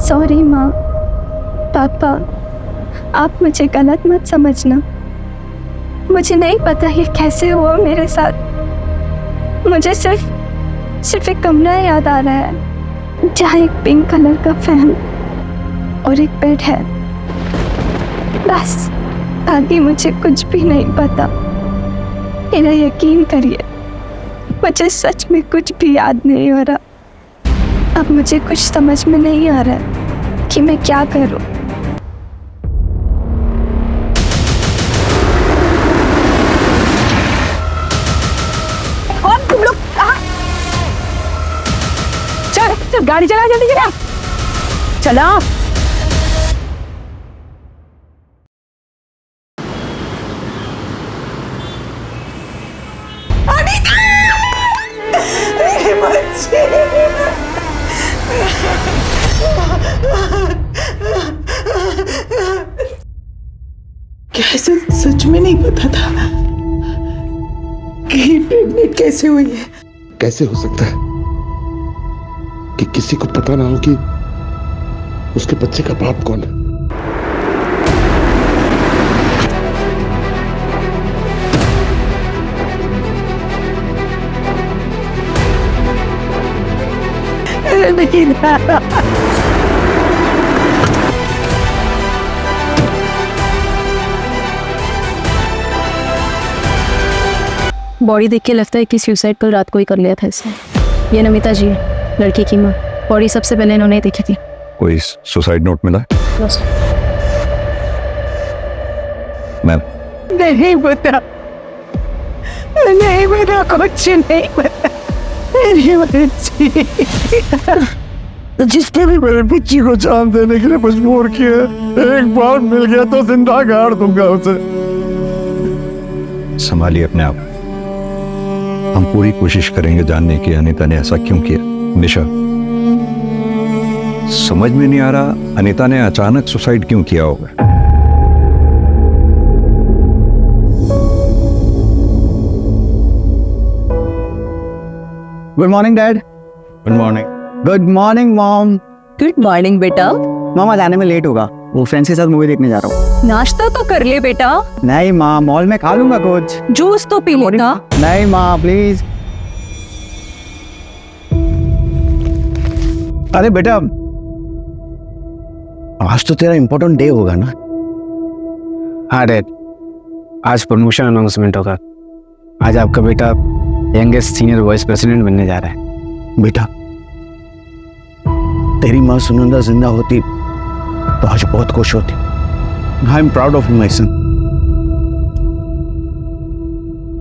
Sorry माँ, पापा, आप मुझे गलत मत समझना। मुझे नहीं पता ये कैसे हुआ मेरे साथ। मुझे सिर्फ एक कमरा याद आ रहा है जहाँ एक पिंक कलर का फैन और एक बेड है, बस। बाकी मुझे कुछ भी नहीं पता। मेरा यकीन करिए, मुझे सच में कुछ भी याद नहीं हो रहा। अब मुझे कुछ समझ में नहीं आ रहा है कि मैं क्या करूं। कौन तुम लोग? चल गाड़ी चला, जल्दी चला चला। कैसे सच में नहीं पता था कि प्रेग्नेंट कैसे हुई है। कैसे हो सकता है कि किसी को पता ना हो कि उसके बच्चे का बाप कौन है? बॉडी देख के लगता है कि सुसाइड कल रात को ही कर लिया था इसने। ये नमिता जी है, लड़की की माँ। बॉडी सबसे पहले इन्होंने ही देखी थी। कोई सुसाइड नोट मिला? मैम नहीं पता, नहीं पता, कुछ नहीं पता। मेरी बच्ची, जिसने भी मेरे बच्ची को जान देने के लिए मजबूर किया, एक बार मिल गया तो जिंदा गाड़ दूंगा उसे। संभालिए अपने आप। हम पूरी कोशिश करेंगे जानने की अनीता ने ऐसा क्यों किया। निशा, समझ में नहीं आ रहा अनीता ने अचानक सुसाइड क्यों किया होगा। Good morning dad. Good morning. Good morning mom. Good morning बेटा। मामा जाने में लेट होगा, वो फ्रेंड्स के साथ मूवी देखने जा रहा हूँ। नाश्ता तो कर ले बेटा। नहीं माँ, मॉल में खा लूंगा कुछ। जूस तो पी लेना। नहीं माँ प्लीज। अरे बेटा, आज तो तेरा इम्पोर्टेंट डे होगा ना? हाँ डैड, आज प्रमोशन अनाउंसमेंट होगा। आज आपका बेटा यंगेस्ट सीनियर वाइस प्रेसिडेंट बनने जा रहा है। बेटा, तेरी माँ सुनंदा जिंदा होती तो आज बहुत खुश होती। I am proud of my son.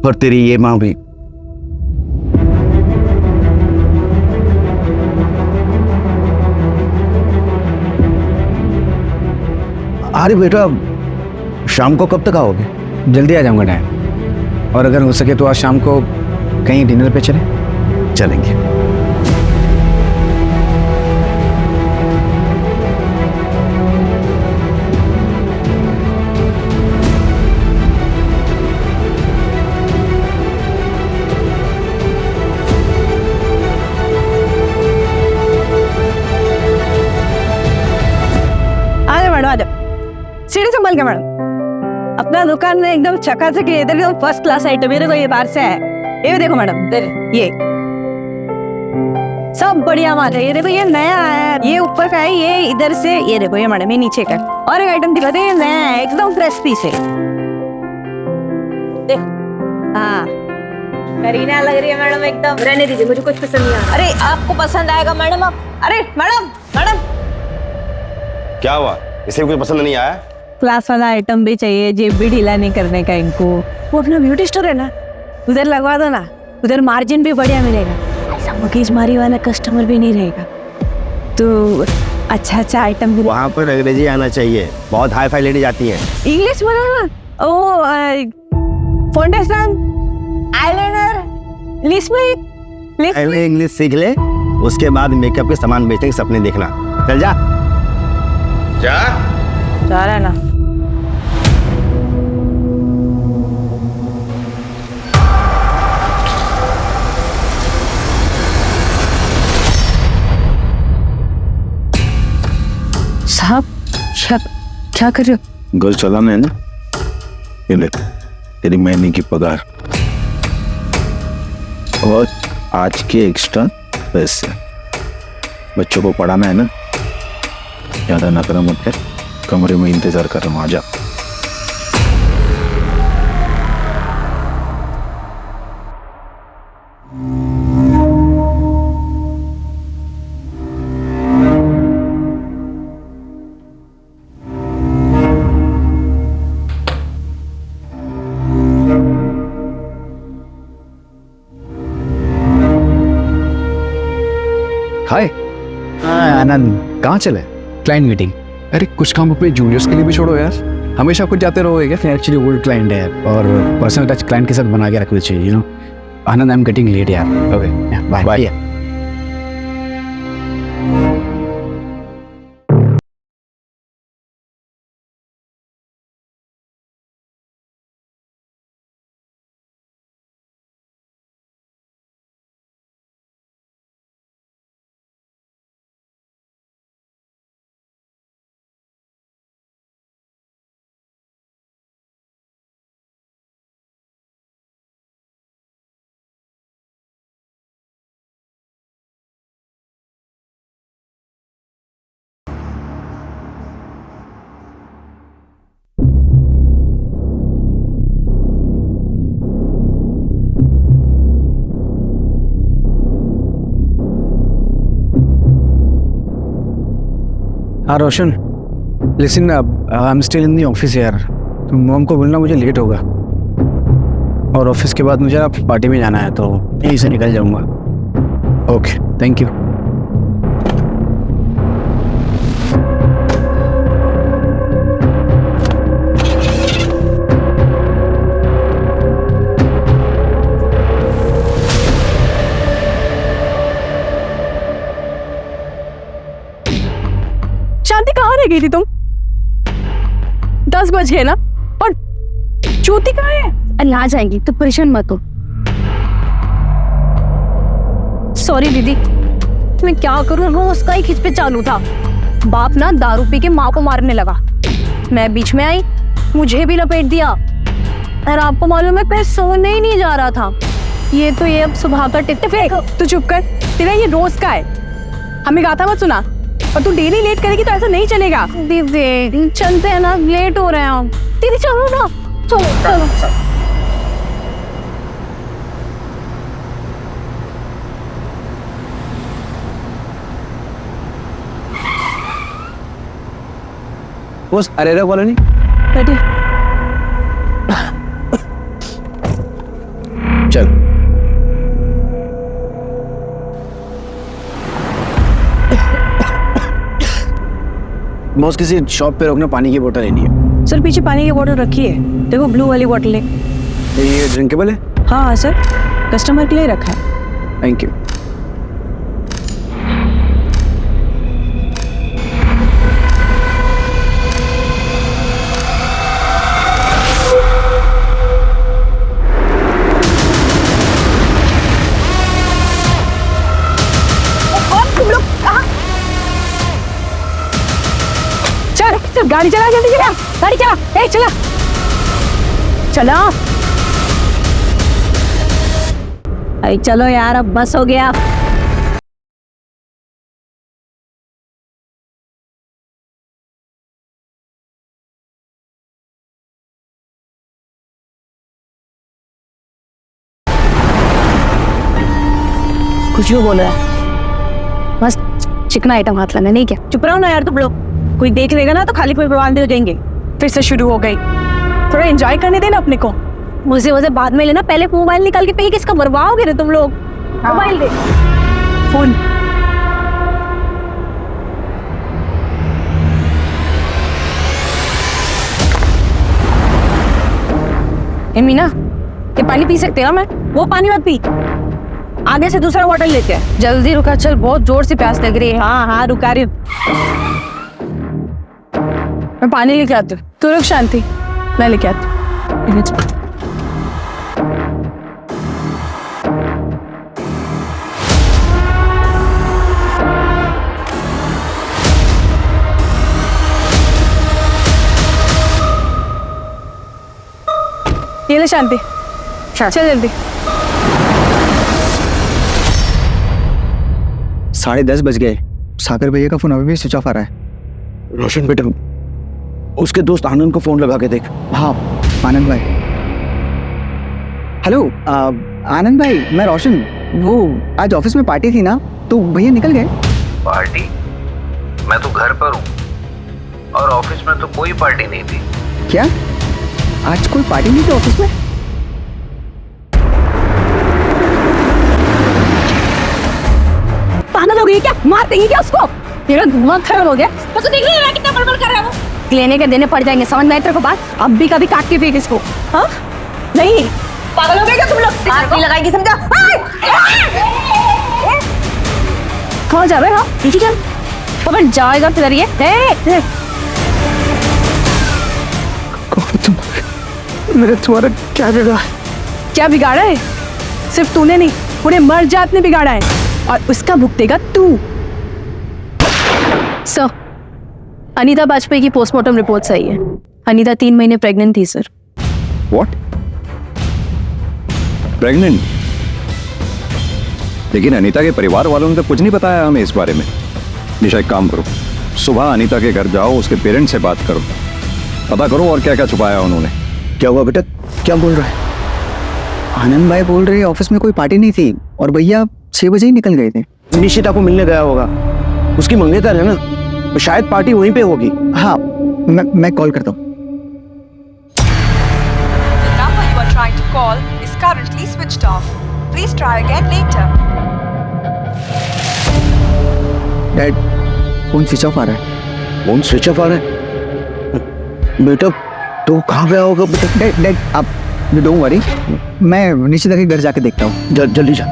पर तेरी ये माँ भी अरे बेटा, शाम को कब तक आओगे? जल्दी आ जाऊंगा डैड, और अगर हो सके तो आज शाम को कहीं डिनर पे चलें। चलेंगे। आ जाओ, सीढ़ी संभल के मैडम। अपना दुकान में एकदम चकाचक है, इधर एकदम फर्स्ट क्लास आइटम। ये देखो, ये बाहर से है। ये देखो मैडम, इधर ये सब बढ़िया माल है। ये देखो, ये नया है, ये ऊपर का है, ये इधर से, ये देखो, ये मैडम, ये नीचे का। और एक आइटम दिखाते हैं, नया है, एकदम फ्रेश पीस है। देखो, हाँ करीना लग रही है मैडम एकदम। रहने दीजिए, मुझे कुछ पसंद नहीं आया। अरे आपको पसंद आएगा मैडम। आप अरे मैडम, मैडम क्या हुआ? इसे कुछ पसंद नहीं आया? क्लास वाला आइटम भी चाहिए, जेब भी ढीला नहीं करने का इनको। वो अपना ब्यूटी स्टोर है ना, उधर लगवा दो ना। उधर मार्जिन भी बढ़िया मिलेगा, ऐसा मगजमारी वाला कस्टमर भी नहीं रहेगा। तो अच्छा आइटम भी। वहाँ पर अंग्रेजी आना चाहिए, बहुत हाई फाई लेडी जाती है। इंग्लिश बोलो ना। ओ फाउंडेशन, आईलाइनर, लिपस्टिक। पहले इंग्लिश सीख ले, उसके बाद मेकअप के सामान बेचने के सपने देखना। चल जा जा जा रहा है ना। साहब क्या क्या कर रहे हो? घर चलाना है ना, ये ले तेरी महीने की पगार और आज के एक्स्ट्रा पैसे। बच्चों को पढ़ाना है ना, ज्यादा नखरा मत कर, कमरे में इंतजार कर रहा हूँ, आजा। हाय। आनंद, कहाँ चले? Client meeting. अरे कुछ काम अपने जूनियर्स के लिए भी छोड़ो यार, हमेशा कुछ जाते रहोगे क्या? एक्चुअली ओल्ड क्लाइंट है और पर्सनल टच क्लाइंट के साथ बना के रखना चाहिए, you know. Anand, I am getting late यार। Okay bye bye. हाँ Roshan, listen, I am still in the office यार। तो मॉम को बोलना मुझे लेट होगा और ऑफिस के बाद मुझे ना पार्टी में जाना है, तो यहीं से निकल जाऊंगा। Okay, thank you. शांति कहाँ रह गई थी तुम? 10 बज गए ना, और ज्योति कहाँ है? अरे आ जाएंगी, तो परेशान मत हो। सॉरी दीदी, मैं क्या करूँ, वो उसका ही खिंच पे चालू था। बाप ना दारू पी के माँ को मारने लगा, मैं बीच में आई, मुझे भी लपेट दिया। और आपको मालूम है, कहीं सोने ही नहीं जा रहा था। ये तो ये अब सुबह का टिप फेंक। तू चुप कर, तेरा ये रोज का है। हमें गाथा मत सुना, और तू डेली लेट करेगी तो ऐसा नहीं चलेगा। दीदी चलते हैं ना, लेट हो रहे हैं हम। दीदी चलो ना, चलो चलो। Boss, Arera colony. बैठिए। चल। बॉस, किसी शॉप पे रोकना, पानी की बोतल लेनी है। सर पीछे पानी की बोतल रखी है, देखो ब्लू वाली बोतल है। ये ड्रिंकेबल है? हाँ सर, कस्टमर के लिए रखा है। Thank you. चल गाड़ी चला, जल्दी चला, गाड़ी चला, ए चला चला। अरे चलो यार, अब बस हो गया। कुछ भी बोल रहा है, बस चिकना आइटम हाथ लाना, नहीं क्या? चुप रहो ना यार तुम लोग, कोई देख लेगा ना तो खाली कोई बर्बाद हो जाएंगे। फिर से शुरू हो गई, थोड़ा एंजॉय करने देना अपने को। मुझे वजह बाद में लेना, पहले मोबाइल निकाल के पे किसका बर्बाद हो गए तुम लोग। मोबाइल दे, फोन। ए मीना, ये पानी पी सकते हैं मैं? वो पानी मत पी, आगे से दूसरा बॉटल लेते हैं। जल्दी रुका, चल बहुत जोर से प्यास लग रही है। हाँ हाँ रुका रही हूँ, मैं पानी लेके आती हूँ। तू रुक शांति, मैं लेके आती हूँ। ये ले शांति, चल जल्दी। 10:30 बज गए। सागर भैया का फोन अभी भी स्विच ऑफ आ रहा है। रोशन बेटा, उसके दोस्त आनंद को फोन लगा के देख। हाँ आनंद भाई। हेलो आनंद भाई, मैं रोशन। वो आज ऑफिस में पार्टी थी ना, तो भैया निकल गए। पार्टी? मैं तो घर पर हूँ और ऑफिस में तो कोई पार्टी नहीं थी। क्या आज कोई पार्टी नहीं थी ऑफिस में? पागल हो गई क्या? मार देंगे क्या उसको? तेरा दिमाग खराब हो गया। तो देख रही है कितना बड़बड़ कर रहा है वो। लेने के देने पड़ जाएंगे, समझ में आए तेरे को बात? अब भी कभी काट के फेंक इसको। हाँ नहीं, पागल हो गए क्या तुम लोग? हाथ नहीं लगाएगी समझा? कहाँ जा रहे हो? पीछे चल। अबे जाएगा किधर ये? मेरे तुम्हारा क्या बिगाड़ा? क्या बिगाड़ा है? सिर्फ तूने नहीं, पूरे मर जात ने बिगाड़ा है और उसका भुगतेगा तू। सर, अनीता वाजपेयी की पोस्टमार्टम रिपोर्ट सही है। अनीता 3 महीने प्रेग्नेंट थी सर। व्हाट? प्रेग्नेंट? लेकिन अनीता के परिवार वालों ने तो कुछ नहीं बताया हमें इस बारे में। निशा एक काम करो, सुबह अनीता के घर जाओ, उसके पेरेंट्स से बात करो, पता करो और क्या क्या छुपाया उन्होंने। क्या हुआ बेटा, क्या बोल रहा है? आनंद भाई बोल रहे ऑफिस में कोई पार्टी नहीं थी और भैया 6 बजे ही निकल गए थे। निशिता को मिलने गया होगा, उसकी मंगेतर है ना, तो शायद पार्टी वहीं पे होगी। हाँ मैं कॉल करता हूँ। The number you are trying to call is currently switched off. Please try again later. Dad phone switch off आ रहा है। फोन स्विच ऑफ आ रहा है? बेटा तो कहाँ गया होगा बेटा? डैड आप डोंट वरी, मैं निशिता के घर जाके देखता हूँ। जल्दी जा।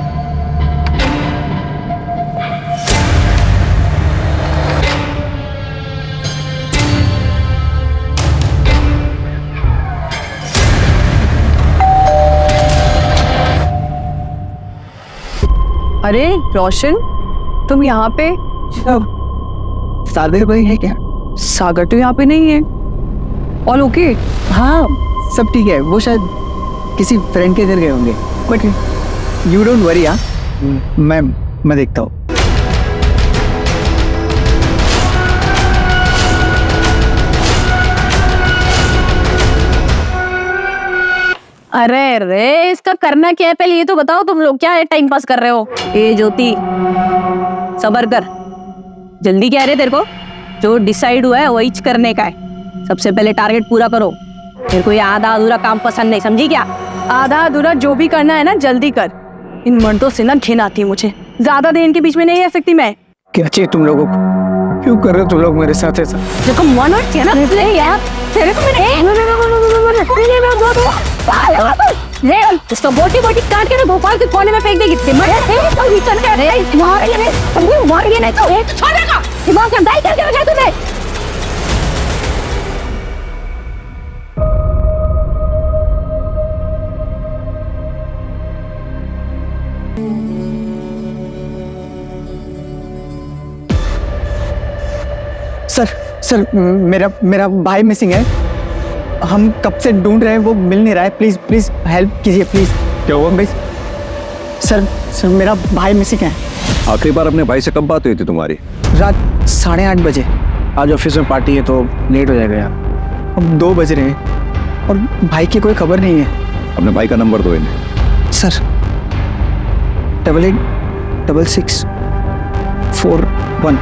अरे रोशन, तुम यहाँ पे? सागर भाई है क्या? सागर तो यहाँ पे नहीं है। All okay? हाँ सब ठीक है, वो शायद किसी फ्रेंड के घर गए होंगे, बट यू डोंट वरी। हाँ मैं देखता हूँ। अरे रे, इसका करना क्या है पहले ये तो बताओ। तुम लोग क्या है टाइम पास कर रहे हो? ए ज्योति, सबर कर। जल्दी क्या है रे तेरे को? जो डिसाइड हुआ है वही करने का है। सबसे पहले टारगेट पूरा करो। तेरे को ये आधा अधूरा काम पसंद नहीं, समझी क्या? आधा अधूरा जो भी करना है ना जल्दी कर। इन मर्दों से ना घिन आती है मुझे। ज्यादा देर इनके बीच में नहीं रह सकती मैं। क्या चाहिए तुम लोगों को? क्यों कर रहे हो तुम लोग मेरे साथ ऐसा? देखो मन और चाहिए ना यार तेरे को इसका बोटी बोटी काट के ना भोपाल के कोने में फेंक देगी। दिमाग का दाई करके रखा तूने। सर मेरा भाई मिसिंग है। हम कब से ढूंढ रहे हैं, वो मिल नहीं रहा है। प्लीज हेल्प कीजिए प्लीज। क्या हुआ? प्लीज सर मेरा भाई मिसिंग है। आखिरी बार अपने भाई से कब बात हुई थी तुम्हारी? रात 8:30 बजे। आज ऑफिस में पार्टी है तो लेट हो जाएगा यार। अब 2 बज रहे हैं और भाई की कोई खबर नहीं है। अपने भाई का नंबर दो इन्हें। Sir 886641।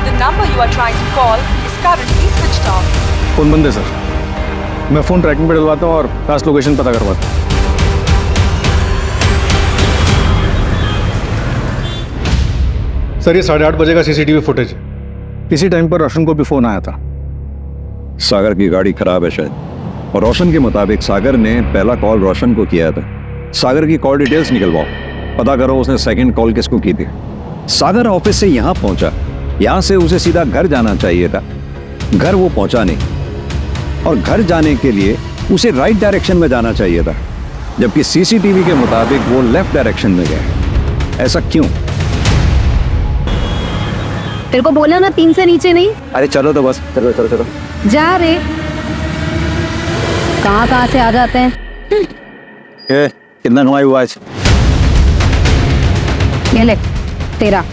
The number you are trying to call is currently switched off. Phone बंद है सर। मैं फोन ट्रैकिंग पे डलवाता हूँ और पास लोकेशन पता करवाता हूँ। सर ये 8:30 बजे का सीसीटीवी फुटेज। इसी टाइम पर रोशन को भी फोन आया था। सागर की गाड़ी खराब है शायद, और रोशन के मुताबिक सागर ने पहला कॉल रोशन को किया था। सागर की कॉल डिटेल्स निकलवाओ, पता करो उसने सेकंड कॉल किसको की थी। सागर ऑफिस से यहाँ पहुंचा, यहाँ से उसे सीधा घर जाना चाहिए था। घर वो पहुंचा नहीं, और घर जाने के लिए उसे राइट डायरेक्शन में जाना चाहिए था, जबकि सीसीटीवी के मुताबिक वो लेफ्ट डायरेक्शन में गया। ऐसा क्यों? तेरे को बोला ना 3 से नीचे नहीं। अरे चलो तो बस, चलो चलो चलो। जा रे। कहाँ कहाँ से आ जाते हैं। ये कितना कमाई हुआ आज? ये ले तेरा।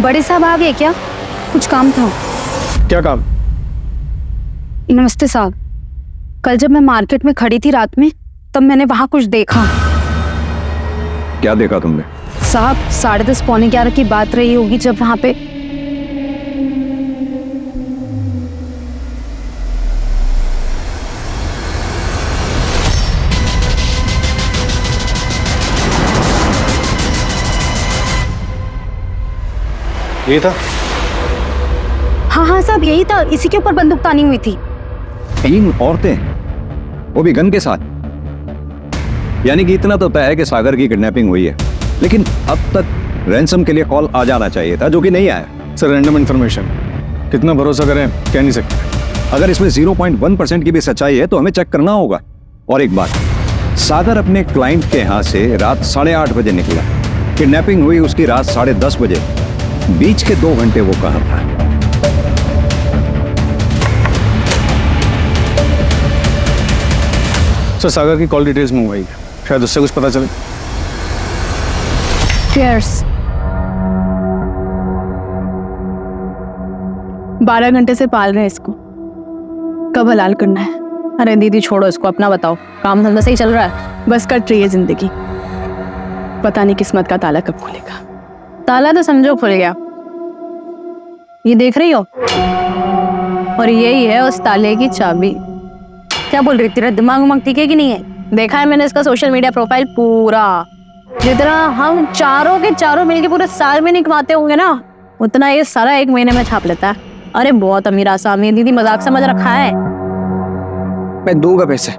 बड़े साहब आ गए क्या? कुछ काम था। क्या काम? नमस्ते साहब, कल जब मैं मार्केट में खड़ी थी रात में, तब मैंने वहां कुछ देखा। क्या देखा तुमने? साहब 10:30 पौने 11 की बात रही होगी जब वहां पे ये था? हाँ हाँ साहब यही था, इसी के ऊपर बंदूक तानी हुई थी। 3 औरतें, वो भी गन के साथ। यानी कि इतना तो तय है कि सागर की किडनैपिंग हुई है, लेकिन अब तक रैंसम के लिए कॉल आ जाना चाहिए था, जो कि नहीं आया। सर रैंडम इन्फॉर्मेशन, कितना भरोसा करें कह नहीं सकते। अगर इसमें 0.1% की भी सच्चाई है तो हमें चेक करना होगा। और एक बात, सागर अपने क्लाइंट के यहाँ से रात 8:30 बजे निकला, किडनैपिंग हुई उसकी रात 10:30 बजे। बीच के 2 घंटे वो कहाँ था? सर सागर की कॉल डिटेल्स मंगवाई है, शायद उससे कुछ पता चले। चीयर्स। 12 घंटे से पाल रहे हैं इसको, कब हलाल करना है? अरे दीदी छोड़ो इसको, अपना बताओ। काम धंधा सही चल रहा है? बस कट रही है जिंदगी, पता नहीं किस्मत का ताला कब खुलेगा। ताला तो समझो खुल गया, ये देख रही हो, और यही है उस ताले की चाबी। क्या बोल रही, तेरा दिमाग उमाग ठीक है कि नहीं है? देखा है मैंने इसका सोशल मीडिया प्रोफाइल पूरा, जितना हम चारों के चारों मिलके पूरे साल में नहीं कमाते होंगे ना, उतना ये सारा 1 महीने में छाप लेता है। अरे बहुत अमीर आसामी है, दीदी मजाक समझ रखा है। मैं दूंगा पैसे।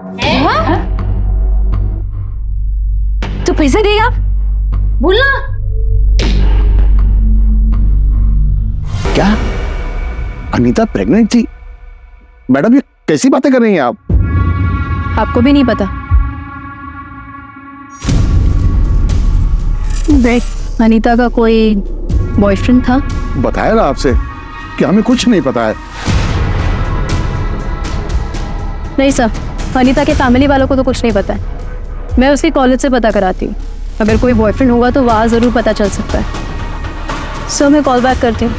तू पैसे देगा? बोलना। क्या अनीता प्रेग्नेंट थी? मैडम ये कैसी बातें कर रही हैं आप? आपको भी नहीं पता? देख, अनीता का कोई बॉयफ्रेंड था। बताया ना आपसे कि हमें कुछ नहीं पता है। नहीं सर, अनीता के फैमिली वालों को तो कुछ नहीं पता है। मैं उसके कॉलेज से पता कराती हूँ, अगर कोई बॉयफ्रेंड होगा तो वहाँ ज़रूर पता चल सकता है। सो मैं कॉल बैक करती हूँ।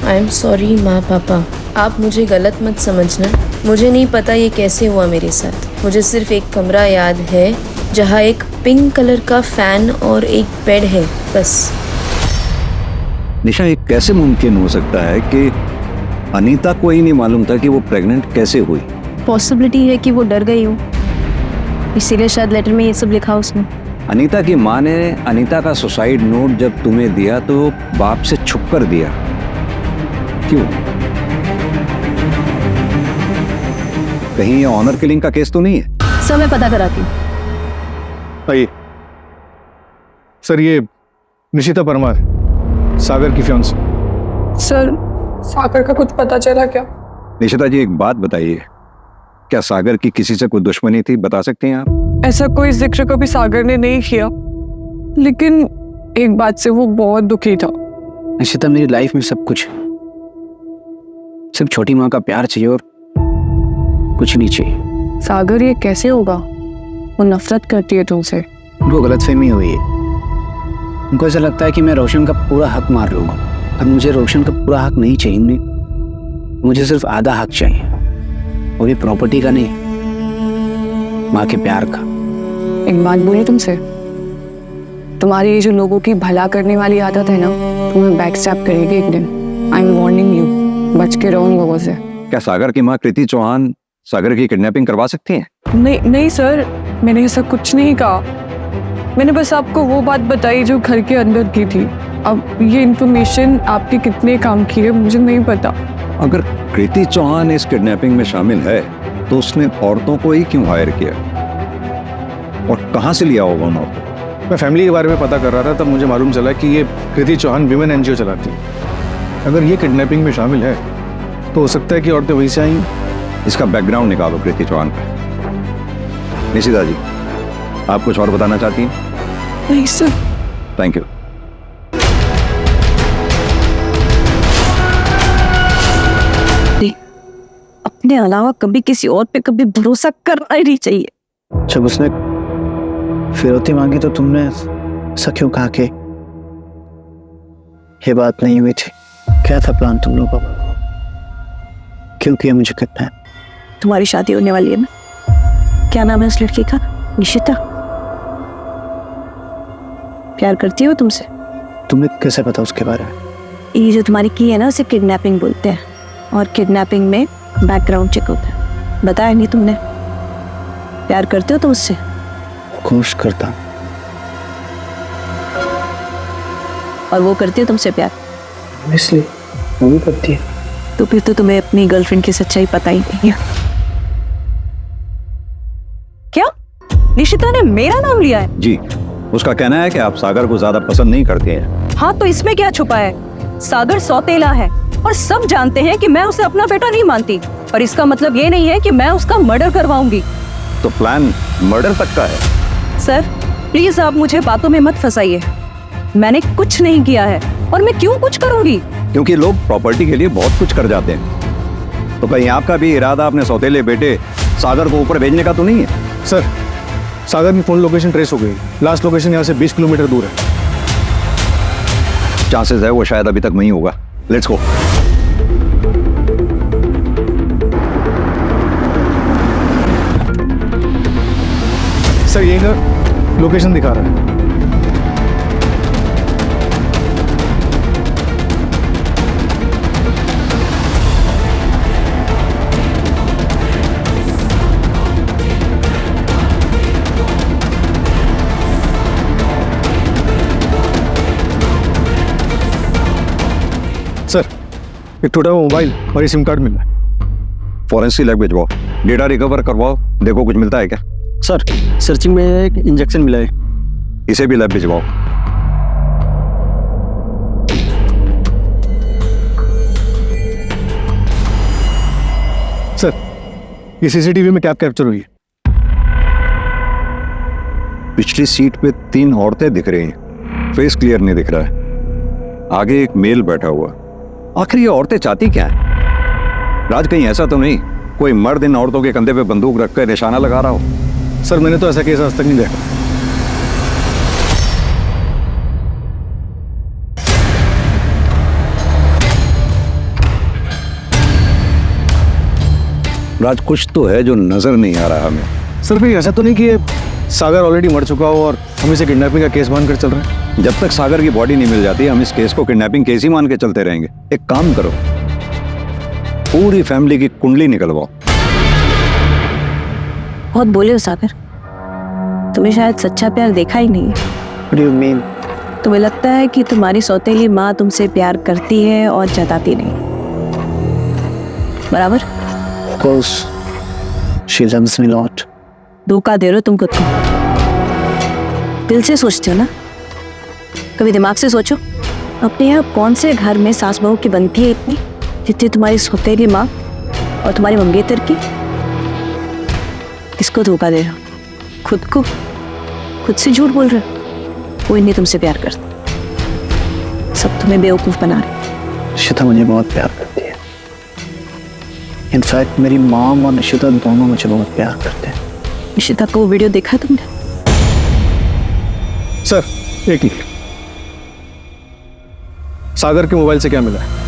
आई एम सॉरी माँ पापा, आप मुझे गलत मत समझना। मुझे नहीं पता ये कैसे हुआ मेरे साथ। मुझे सिर्फ एक कमरा याद है जहाँ एक पिंक कलर का फैन और एक बेड है, बस। निशा, ये कैसे मुमकिन हो सकता है कि अनीता को ही नहीं मालूम था कि वो प्रेग्नेंट कैसे हुई? पॉसिबिलिटी है कि वो डर गई हो, इसीलिए शायद लेटर में ये सब लिखा उसने। अनीता की माँ ने अनीता का सुसाइड नोट जब तुम्हें दिया तो बाप से छुप कर दिया, क्यों? कहीं ये ऑनर किलिंग का केस तो नहीं है? सर मैं पता कराती हूँ। आइए सर, ये निशिता परमार, सागर की फियांसी। सर सागर का कुछ पता चला क्या? निशिता जी एक बात बताइए, क्या सागर की किसी से कोई दुश्मनी थी? बता सकते हैं आप? ऐसा कोई जिक्र कभी सागर ने नहीं किया, लेकिन एक बात से वो बहुत दुखी था। निशिता मेरी लाइफ में सब कुछ है, सिर्फ छोटी माँ का प्यार चाहिए और कुछ नहीं चाहिए। सागर ये कैसे होगा? वो नफरत करती है तुमसे। उनको गलतफहमी हुई है, उनको ऐसा लगता है कि मैं रोशन का पूरा हक मार लूंगा। अब मुझे रोशन का पूरा हक नहीं चाहिए, मुझे सिर्फ आधा हक चाहिए, वो भी प्रॉपर्टी का नहीं, माँ के प्यार का। एक बात बोलूं तुमसे, तुम्हारी ये जो लोगों की भला करने वाली आदत है ना, तुम्हें बैक स्टैप करेगी एक दिन। आई एम वार्निंग यू, बच के रहो उन लोगों से। क्या सागर की माँ कृति चौहान सागर की किडनैपिंग करवा सकती हैं? नहीं नहीं सर, मैंने ऐसा कुछ नहीं कहा। मैंने बस आपको वो बात बताई जो घर के अंदर की थी। अब ये इन्फॉर्मेशन आपके कितने काम की है मुझे नहीं पता। अगर कृति चौहान इस किडनैपिंग में शामिल है तो उसने औरतों को ही क्यों हायर किया और कहां से लिया होगा उन औरतों? मैं फैमिली के बारे में पता कर रहा था, तब मुझे मालूम चला कि ये कृति चौहान विमेन एनजीओ चलाती है। अगर ये किडनैपिंग में शामिल है तो हो सकता है कि औरतें वहीं से आई। इसका बैकग्राउंड निकालो कृति चौहान का। निशिता जी, आप कुछ और बताना चाहती हैं? नहीं सर। Thank you. अपने अलावा कभी किसी और पे कभी भरोसा करना ही नहीं चाहिए। जब उसने फिरौती मांगी तो तुमने ऐसा क्यों कहा कि ये बात नहीं हुई थी? क्या था प्लान तुम लोगों का? क्यों किया मुझे कितना है? तुम्हारी शादी होने वाली है ना? क्या नाम है उस लड़की का? निशिता। प्यार करती हो तुमसे? तुम्हें कैसे पता उसके बारे में? ये जो तुम्हारी की है ना उसे किडनैपिंग बोलते हैं और किडनैपिंग में बैकग्राउंड चेक होता है। बताया नहीं तुमने? प्यार करते हो तुम उससे? कोशिश करता हूं। और वो करती है तुमसे प्यार? इसलिए वो भी करती है। तो फिर तो तुम्हें अपनी गर्लफ्रेंड की सच्चाई पता ही नहीं है। क्या निशिता ने मेरा नाम लिया है? जी, उसका कहना है कि आप सागर को ज्यादा पसंद नहीं करते हैं। हाँ तो इसमें क्या छुपा है? सागर सौतेला है और सब जानते हैं कि मैं उसे अपना बेटा नहीं मानती, पर इसका मतलब ये नहीं है कि मैं उसका मर्डर करवाऊंगी। तो प्लान मर्डर तक का है? सर प्लीज आप मुझे बातों में मत फंसाइए। मैंने कुछ नहीं किया है और मैं क्यों कुछ करूंगी? क्योंकि लोग प्रॉपर्टी के लिए बहुत कुछ कर जाते हैं। तो कहीं आपका भी इरादा अपने सौतेले बेटे सागर को ऊपर भेजने का तो नहीं है? सर, सागर की फोन लोकेशन ट्रेस हो गई। लास्ट लोकेशन यहाँ से 20 किलोमीटर दूर है। चांसेस है वो शायद अभी तक वहीं होगा। Let's go. सर ये ना लोकेशन दिखा रहा है। सर एक टूटा हुआ मोबाइल और ये सिम कार्ड मिला है। फॉरेंसिक लैब भिजवाओ, डेटा रिकवर करवाओ, देखो कुछ मिलता है क्या। सर सर्चिंग में एक इंजेक्शन मिला है। इसे भी लैब भिजवाओ। सर ये सीसीटीवी में कैप कैप्चर हुई है। पिछली सीट पे 3 औरतें दिख रही हैं, फेस क्लियर नहीं दिख रहा है। आगे एक मेल बैठा हुआ। आखिर ये औरतें चाहती क्या है? राज कहीं ऐसा तो नहीं कोई मर्द इन औरतों के कंधे पे बंदूक रखकर निशाना लगा रहा हो? सर मैंने तो ऐसा केस आज तक नहीं देखा। राज कुछ तो है जो नजर नहीं आ रहा हमें। सर भाई ऐसा तो नहीं कि ये सागर ऑलरेडी मर चुका हो और हम इसे किडनैपिंग का केस मानकर चल रहे हैं? जब तक सागर की बॉडी नहीं मिल जाती हम इस केस को किडनैपिंग केस ही मान के चलते रहेंगे। एक काम करो, पूरी फैमिली की कुंडली निकलवाओ। बहुत बोले हो सागर, तुम्हें शायद सच्चा प्यार देखा ही नहीं है। What do you mean? तुम्हें लगता है कि तुम्हारी सौतेली माँ तुमसे प्यार करती है और जताती नहीं, बराबर? Of course, she loves me a lot. धोखा दे रहे हो तुम खुद को। दिल से सोचते हो ना, कभी दिमाग से सोचो। अपने यहाँ कौन से घर में सास बहू की बनती है इतनी जितनी तुम्हारी सौतेली माँ और तुम्हारी मंगेतर की? किसको धोखा दे रहे हो? खुद को? खुद से झूठ बोल रहे हो? कोई नहीं तुमसे प्यार करता, सब तुम्हें बेवकूफ बना रहे। निशिता मुझे बहुत प्यार करती है। इनफैक्ट मेरी मॉम और निशिता दोनों मुझे बहुत प्यार करते हैं। निशिता को वीडियो देखा तुमने? सर एक ही सागर के मोबाइल से क्या मिला है?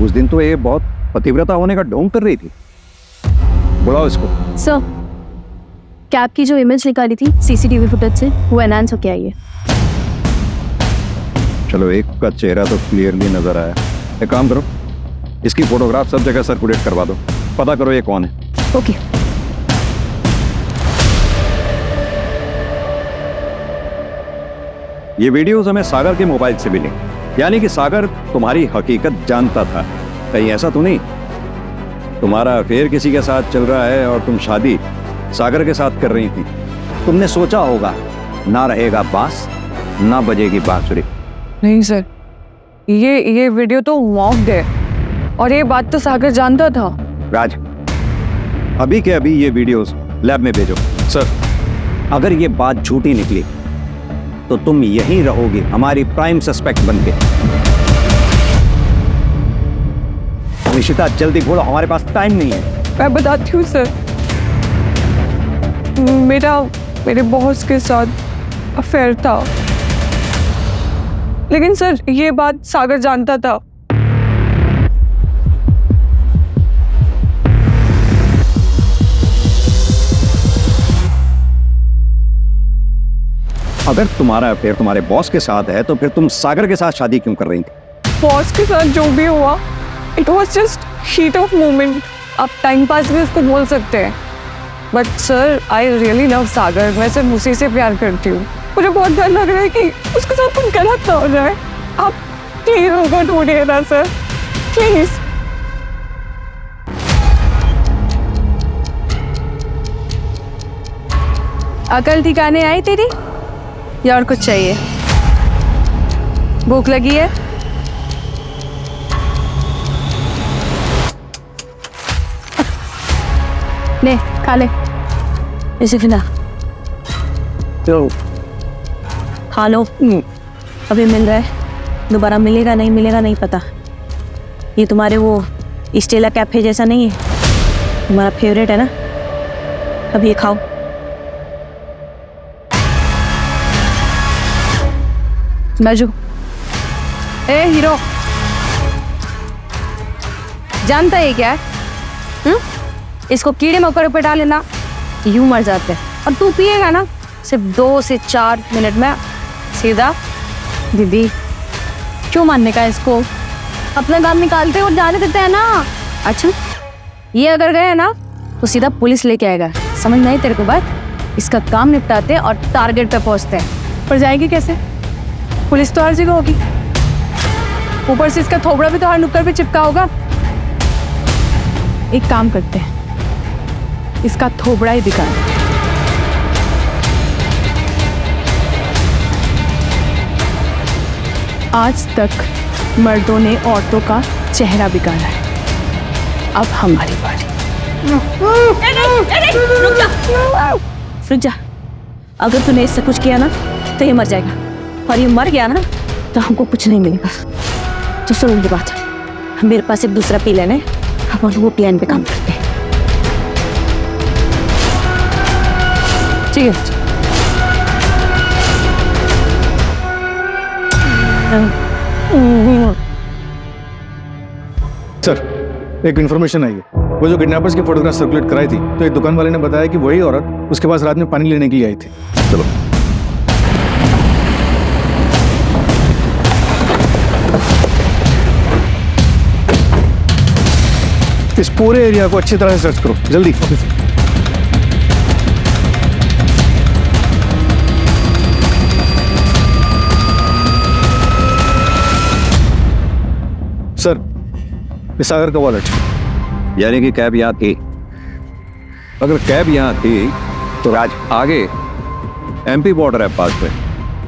उस दिन तो ये बहुत पतिव्रता होने का ढोंग कर रही थी। बुलाओ इसको। सर, कैब की जो इमेज निकाली थी सीसीटीवी फुटेज से, वो एनहांस होके आई है। चलो, एक का चेहरा तो क्लियरली नजर आया। एक काम करो, इसकी फोटोग्राफ सब जगह सर्कुलेट करवा दो, पता करो ये कौन है। ओके। ये वीडियोस हमें सागर के मोबाइल से मिली, यानी कि सागर तुम्हारी हकीकत जानता था। कहीं ऐसा तो नहीं तुम्हारा अफेयर किसी के साथ चल रहा है और तुम शादी सागर के साथ कर रही थी? तुमने सोचा होगा ना रहेगा बांस ना बजेगी बांसुरी। नहीं सर, ये वीडियो तो मॉक्ड है और ये बात तो सागर जानता था। राज, अभी के अभी ये वीडियोस लैब में भेजो। सर, अगर ये बात झूठी निकली तो तुम यहीं रहोगे हमारी प्राइम सस्पेक्ट बनके। निशिता, जल्दी बोलो, हमारे पास टाइम नहीं है। मैं बताती हूँ सर, मेरे बॉस के साथ अफेयर था, लेकिन सर ये बात सागर जानता था। अगर तुम्हारा अफेयर तुम्हारे बॉस के साथ है तो फिर तुम सागर के साथ शादी क्यों कर रही थी? बॉस के साथ जो भी हुआ, it was just heat of moment. आप टाइम पास भी उसको बोल सकते हैं, but sir I really love Sagar. मैं सिर्फ उसी से प्यार करती हूँ। मुझे बहुत डर लग रहा है कि उसके साथ कुछ गलत ना हो जाए। आप प्लीज उसको ढूंढिए ना सर, प्लीज। अकल ठिकाने आई तेरी या और कुछ चाहिए? भूख लगी है? ले खा ले, इसे खिला। तो खा लो, अभी मिल रहा है, दोबारा मिलेगा नहीं पता। ये तुम्हारे वो स्टेला कैफे जैसा नहीं है, तुम्हारा फेवरेट है ना। अब ये खाओ। बाजू। ए हीरो, जानता है क्या है? इसको कीड़े मकोड़े पे डाले ना, यूं मर जाते हैं। और तू पिएगा ना, सिर्फ 2 से 4 मिनट में सीधा। दीदी, क्यों मानने का इसको? अपना काम निकालते और जाने देते हैं ना। अच्छा, ये अगर गए ना तो सीधा पुलिस लेके आएगा, समझ नहीं तेरे को बात? इसका काम निपटाते और टारगेट पे पहुंचते हैं। पर जाएगी कैसे? पुलिस तो हर जगह होगी, ऊपर से इसका थोबड़ा भी तो हर नुक्कड़ पे चिपका होगा। एक काम करते हैं, इसका थोबड़ा ही दिखा। आज तक मर्दों ने औरतों का चेहरा बिगाड़ा है, अब हमारी बारी। रुक जा। अगर तूने इससे कुछ किया ना तो ये मर जाएगा, और ये मर गया ना तो हमको कुछ नहीं मिलेगा। तो सुन मेरी बात, मेरे पास एक दूसरा प्लान है, हम वो प्लान पे काम करते हैं। ठीक है। सर, एक इन्फॉर्मेशन आई है। वो जो किडनैपर्स की फोटोग्राफ सर्कुलेट कराई थी, तो एक दुकान वाले ने बताया कि वही औरत उसके पास रात में पानी लेने के लिए आई थी। चलो। इस पूरे एरिया को अच्छी तरह से सर्च करो, जल्दी। सर, ये सागर का वॉलेट। यानी कि कैब यहाँ थी। अगर कैब यहाँ थी तो राज आगे एमपी बॉर्डर है पास में,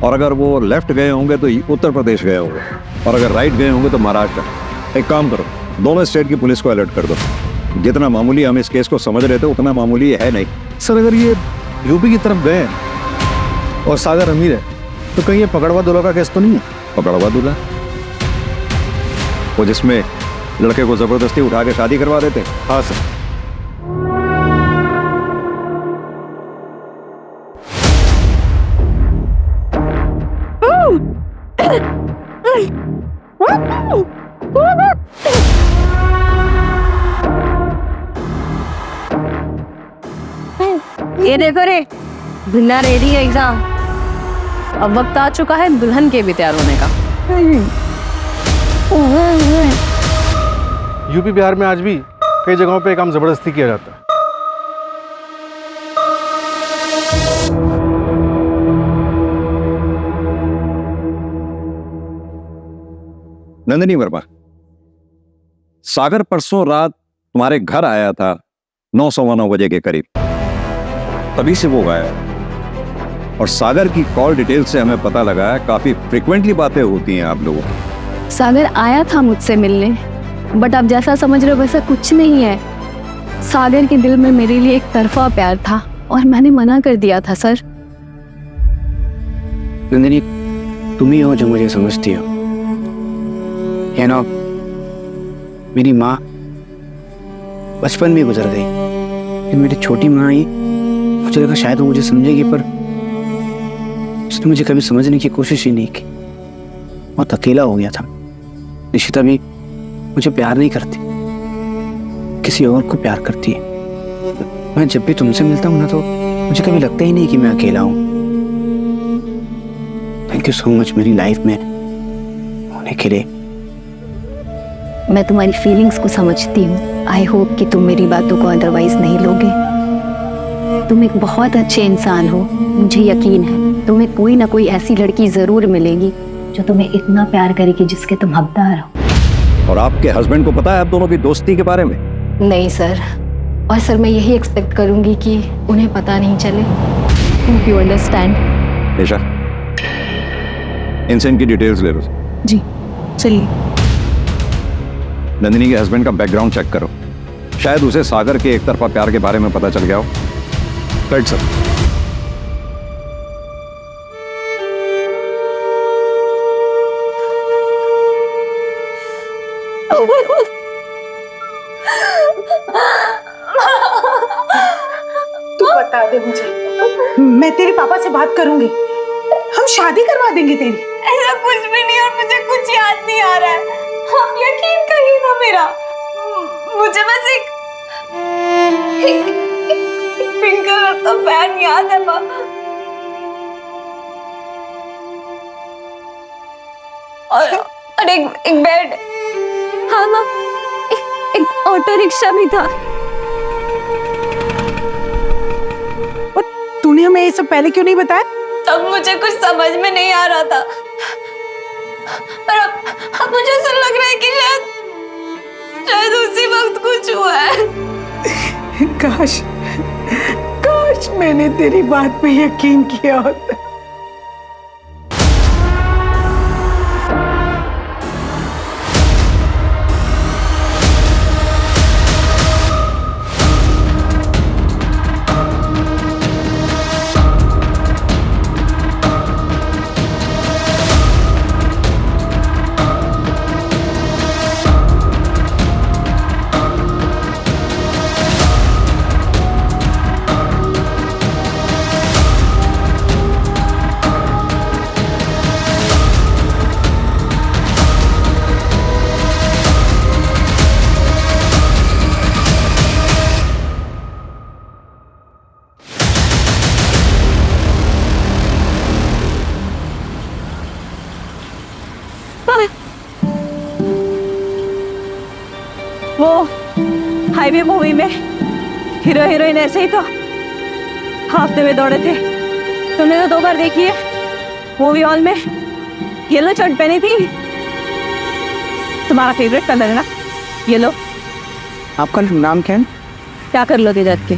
और अगर वो लेफ्ट गए होंगे तो उत्तर प्रदेश गए होंगे, और अगर राइट गए होंगे तो महाराष्ट्र। एक काम करो, दोनों स्टेट की पुलिस को अलर्ट कर दो। जितना मामूली हम इस केस को समझ रहे थे उतना मामूली है नहीं। सर, अगर ये यूपी की तरफ गए हैं और सागर अमीर है, तो कहीं ये पकड़वा दूल्हा का केस तो नहीं है? पकड़वा दूल्हा? वो जिसमें लड़के को जबरदस्ती उठा के शादी करवा देते? हाँ सर। ये देखो रे, दुल्हा रेडी है एग्जाम। अब वक्त आ चुका है दुल्हन के भी तैयार होने का। यूपी बिहार में आज भी कई जगहों पे काम जबरदस्ती किया जाता है। नंदिनी वर्मा, सागर परसों रात तुम्हारे घर आया था 9:15 बजे के करीब, तभी से वो गायब। और सागर की कॉल डिटेल से हमें पता लगा है काफी फ्रिक्वेंटली बातें होती हैं आप लोगों की। सागर आया था मुझसे मिलने, बट आप जैसा समझ रहे हो वैसा कुछ नहीं है। सागर के दिल में मेरे लिए एक तरफा प्यार था और मैंने मना कर दिया था सर। नंदिनी, तुम ही हो जो मुझे समझती हो। यू नो, मेरी माँ बचपन में गुजर गई, लेकिन मेरी छोटी माँ ही, मुझे लगा शायद वो मुझे समझेगी, पर उसने मुझे कभी समझने की कोशिश ही नहीं की। बहुत अकेला हो गया था। निशिता भी मुझे प्यार नहीं करती, किसी और को प्यार करती है। मैं जब भी तुमसे मिलता हूँ ना, तो मुझे कभी लगता ही नहीं कि मैं अकेला हूँ। थैंक यू सो मच मेरी लाइफ में होने के लिए। मैं तुम्हारी फीलिंग्स को समझती हूँ। आई होप कि तुम मेरी बातों को अदरवाइज नहीं लोगे। तुम एक बहुत अच्छे इंसान हो, मुझे यकीन है तुम्हें कोई ना कोई ऐसी लड़की जरूर मिलेगी जो तुम्हें इतना प्यार करेगी जिसके तुम हकदार हो। और आपके हस्बैंड को पता है आप दोनों की दोस्ती के बारे में? नहीं सर, और सर मैं यही एक्सपेक्ट करूंगी कि उन्हें पता नहीं चले। Hope you understand. निशा, इनसे इनकी डिटेल्स ले लो। जी चलिए। नंदिनी के हस्बैंड का बैकग्राउंड चेक करो, शायद उसे सागर के एक तरफा प्यार के बारे में पता चल गया हो। Right sir. तू बता दे मुझे, मैं तेरे पापा से बात करूंगी, हम शादी करवा देंगे तेरी। ऐसा कुछ भी नहीं और मुझे कुछ याद नहीं आ रहा है। आप यकीन करिए ना मेरा, मुझे बस एक पिंक कलर का फैन याद है पापा। और एक बेड। हाँ माँ, एक ऑटो रिक्शा भी था। और तूने हमें ये सब पहले क्यों नहीं बताया? तब मुझे कुछ समझ में नहीं आ रहा था, पर अब मुझे ऐसा लग रहा है कि शायद उसी वक्त कुछ हुआ है। काश मैंने तेरी बात पे यकीन किया होता। वो हाईवे मूवी में हीरो हीरोइन ऐसे ही तो हाफते में दौड़े थे। तुमने तो 2 बार देखी है। मूवी हॉल में येलो शर्ट पहनी थी। तुम्हारा फेवरेट कलर है ना येलो। आपका नाम क्या है? क्या कर लोगे जात के?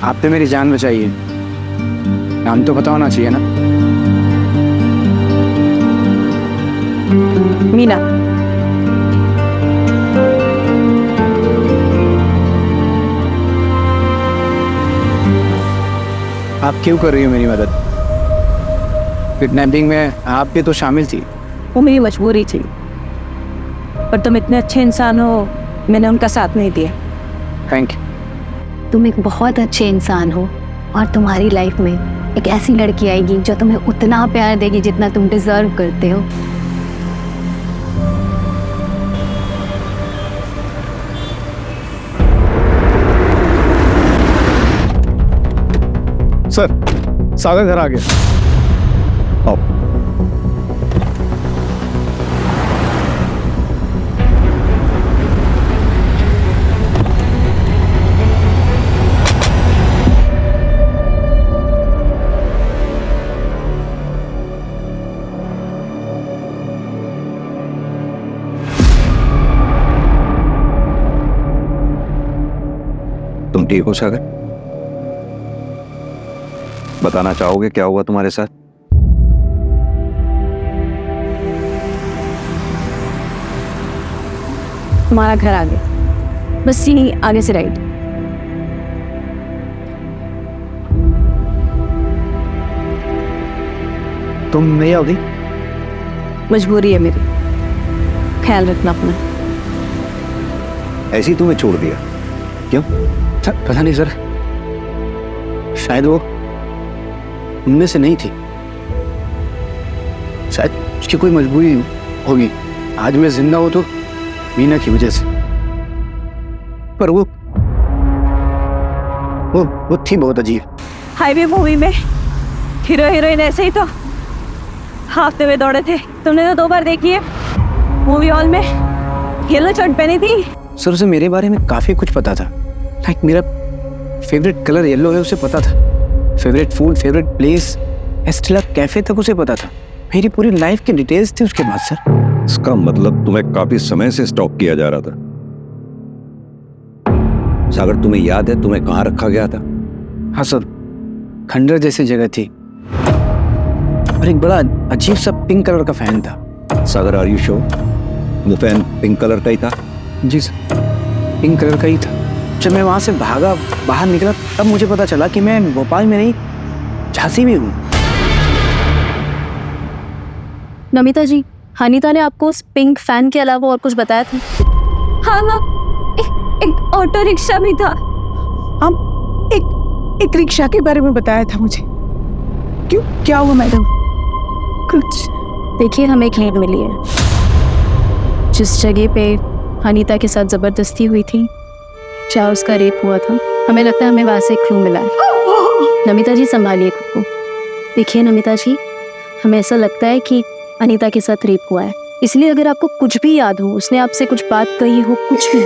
आपने मेरी जान बचाई है, नाम तो पता होना चाहिए ना। मीना। आप क्यों कर रही हो मेरी मदद? किडनैपिंग में आप भी तो शामिल थी। वो मेरी मजबूरी थी, पर तुम इतने अच्छे इंसान हो, मैंने उनका साथ नहीं दिया। Thank you. तुम एक बहुत अच्छे इंसान हो और तुम्हारी लाइफ में एक ऐसी लड़की आएगी जो तुम्हें उतना प्यार देगी जितना तुम डिजर्व करते हो। सर सागर घर आ गया। आओ। तुम ठीक हो सागर? बताना चाहोगे क्या हुआ तुम्हारे साथ? तुम्हारा घर आ गया, बस यहीं आगे से राइट। तुम नहीं आओगी? मजबूरी है मेरी, ख्याल रखना अपना। ऐसे ही तुम्हें छोड़ दिया क्यों? पता नहीं सर, शायद वो उनमें से नहीं थी, शायद उसकी कोई मजबूरी होगी। आज मैं जिंदा हूं तो मीना की वजह से, पर वो थी बहुत अजीब। हाईवे मूवी में हीरो हीरोइन ऐसे ही तो हाफते में दौड़े थे। तुमने तो 2 बार देखी है मूवी हॉल में, येलो शर्ट पहनी थी। सर उसे मेरे बारे में काफी कुछ पता था। लाइक मेरा फेवरेट कलर येलो है उसे पता था, favourite food, favourite place, Estella cafe तक उसे पता था। मेरी पूरी लाइफ की डिटेल्स थी उसके बाद सर। इसका मतलब तुम्हें काफी समय से स्टॉक किया जा रहा था। सागर तुम्हें याद है तुम्हें कहाँ रखा गया था? हाँ सर, खंडर जैसी जगह थी और एक बड़ा अजीब सा पिंक कलर का फैन था। सागर आर यू श्योर वो फैन पिंक कलर का ही था? जी सर, पिंक कलर का ही था। जब मैं वहां से भागा बाहर निकला तब मुझे पता चला कि मैं भोपाल में नहीं झांसी में हूँ। नमिता जी, अनीता ने आपको उस पिंक फैन के अलावा और कुछ बताया था? हाँ माँ, एक ऑटो रिक्शा भी था। हम एक रिक्शा के बारे में बताया था मुझे। क्यों, क्या हुआ मैडम? कुछ देखिए, हमें एक लीड मिली है। जिस जगह पे अनीता के साथ जबरदस्ती हुई थी, क्या उसका रेप हुआ था, हमें लगता है हमें वहां से एक क्लू मिला है। नमिता जी संभालिए खुद को। देखिए नमिता जी, हमें ऐसा लगता है कि अनीता के साथ रेप हुआ है, इसलिए अगर आपको कुछ भी याद हो, उसने आपसे कुछ बात कही हो, कुछ भी,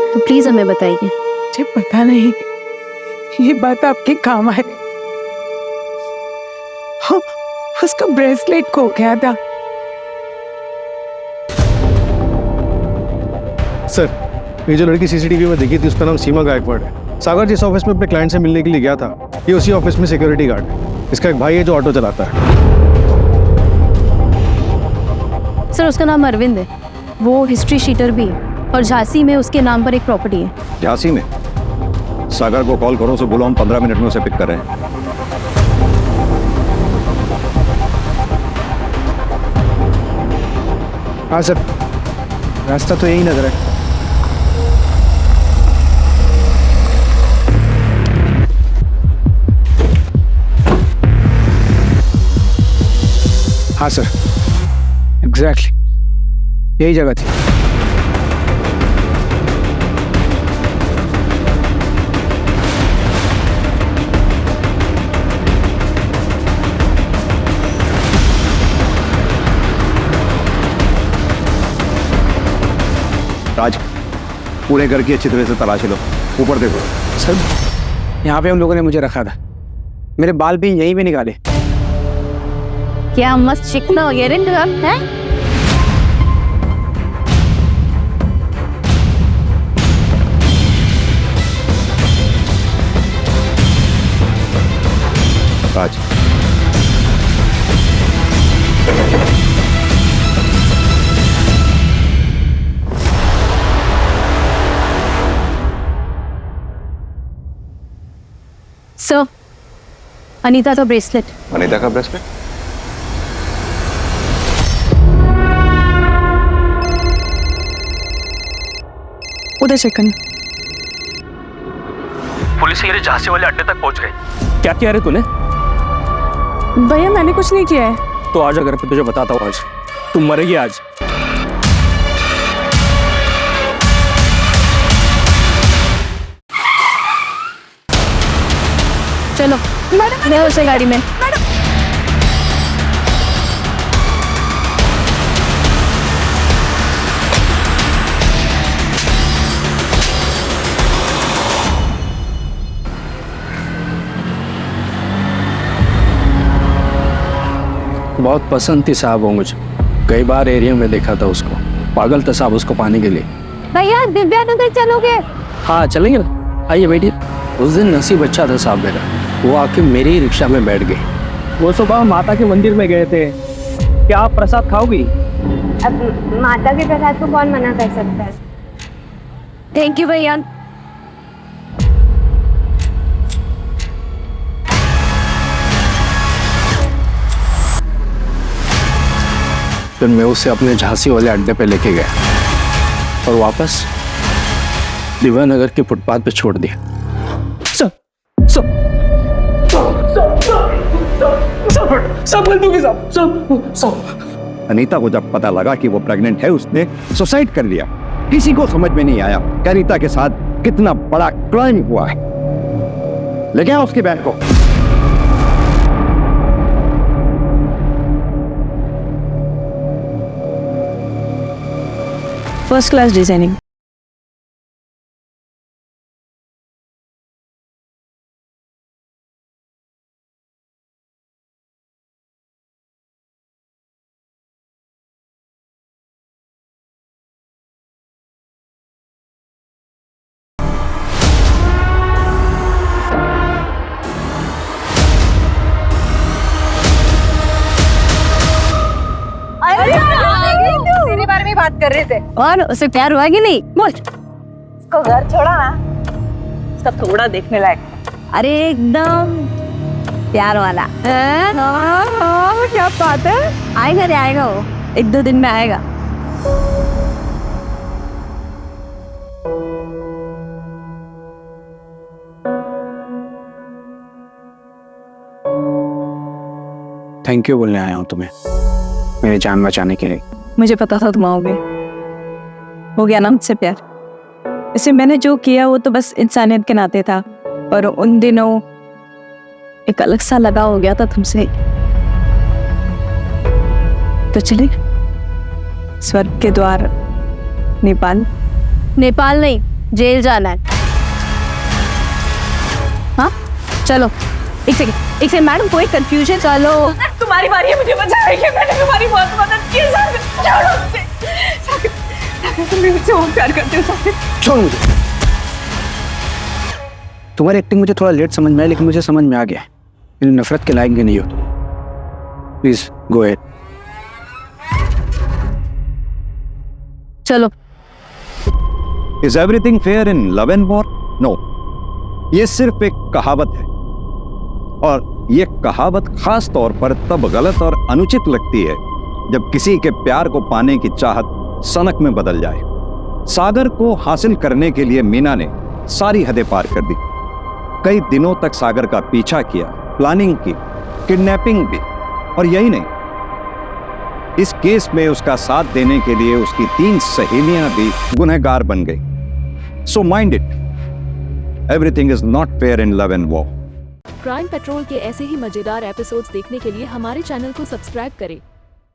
तो प्लीज हमें बताइए। मुझे पता नहीं ये बात आपके काम आए। हाँ, उसका ब्रेसलेट खो गया था। सर ये जो लड़की सीसीटीवी में देखी थी उसका नाम सीमा गायकवाड़ है। सागर जिस ऑफिस में अपने क्लाइंट से मिलने के लिए गया था, ये उसी ऑफिस में सिक्योरिटी गार्ड है। इसका एक भाई है जो ऑटो चलाता है। सर उसका नाम अरविंद है, वो हिस्ट्री शीटर भी है और झांसी में उसके नाम पर एक प्रॉपर्टी है। झांसी में? सागर को कॉल करो, उसे बोलो हम 15 मिनट में उसे पिक कर रहे हैं। हाँ सर, रास्ता तो यही नजर है। हाँ सर, एग्जैक्टली यही जगह थी। राज, पूरे घर की अच्छी तरह से तलाशी लो, ऊपर देखो। सर यहाँ पे उन लोगों ने मुझे रखा था, मेरे बाल भी यहीं पे निकाले। क्या मस्त चिकना हो गया है? राज, सर, अनीता का ब्रेसलेट। अनीता का ब्रेसलेट? उधर सेकंड। पुलिस ये झांसी वाले अड्डे तक पहुंच गई। क्या किया रे तूने? भैया मैंने कुछ नहीं किया है। तो आज अगर मैं तुझे बताता हूँ, आज तुम मरेगी। आज चलो मैं उसे गाड़ी में। बहुत पसंद थी साहब वो मुझे, कई बार एरिया में देखा था उसको, पागल था साहब उसको पाने के लिए। भैया दिव्या नगर चलोगे? हाँ चलेंगे ना, आइए बैठिए। उस दिन नसीब अच्छा था साहब मेरा, वो आके मेरी ही रिक्शा में बैठ गई। वो सुबह माता के मंदिर में गए थे, क्या आप प्रसाद खाओगी? अब माता के प्रसाद को कौन मना कर सकता है? थैंक यू भैया। फिर मैं उसे अपने झांसी वाले अड्डे पे लेके गया और वापस दिव्या नगर के फुटपाथ पे छोड़ दिया। अनीता को जब पता लगा कि वो प्रेग्नेंट है, उसने सुसाइड कर लिया। किसी को समझ में नहीं आया कि अनीता के साथ कितना बड़ा क्राइम हुआ है। लेके आओ उसकी बहन को। First class designing. तेरे बारे में बात कर रहे थे। और उसे प्यार हुआ कि नहीं? बोल। उसको घर छोड़ा ना, उसका थोड़ा देखने लायक। अरे एकदम प्यार वाला। क्या बात है? आएगा रे, आएगा वो, 1-2 दिन में आएगा। थैंक यू बोलने आया हूँ तुम्हें, मेरी जान बचाने के लिए। मुझे पता था तुम आओगे। हो गया ना मुझसे प्यार। इसे मैंने जो किया वो तो बस इंसानियत के नाते था, पर उन दिनों एक अलग सा लगाव हो गया था तुमसे। तो चले स्वर्ग के द्वार नेपाल। नेपाल नहीं, जेल जाना है। हाँ चलो। एक सेकंड मैडम, कोई कंफ्यूजन? चलो तुम्हारी बारी है मुझे बचाएगी, मैंने तुम्हारी बहुत मदद की सागर। छोड़ो मुझे सागर, तुम मुझसे बहुत प्यार करते हो सागर। छोड़ मुझे। तुम्हारी एक्टिंग मुझे थोड़ा लेट समझ में आई, लेकिन मुझे समझ में आ गया मेरी नफरत के लायक भी नहीं हो तुम। Please go ahead. चलो। Is everything fair in love and war? No, ये सिर्फ एक कहावत है, और ये कहावत खास तौर पर तब गलत और अनुचित लगती है जब किसी के प्यार को पाने की चाहत सनक में बदल जाए। सागर को हासिल करने के लिए मीना ने सारी हदें पार कर दी। कई दिनों तक सागर का पीछा किया, प्लानिंग की, किडनैपिंग भी, और यही नहीं, इस केस में उसका साथ देने के लिए उसकी 3 सहेलियां भी गुनहगार बन गई। So mind it, everything is not fair in love and war. Crime petrol के ऐसे ही मजेदार एपिसोड्स देखने के लिए हमारे चैनल को सब्सक्राइब करें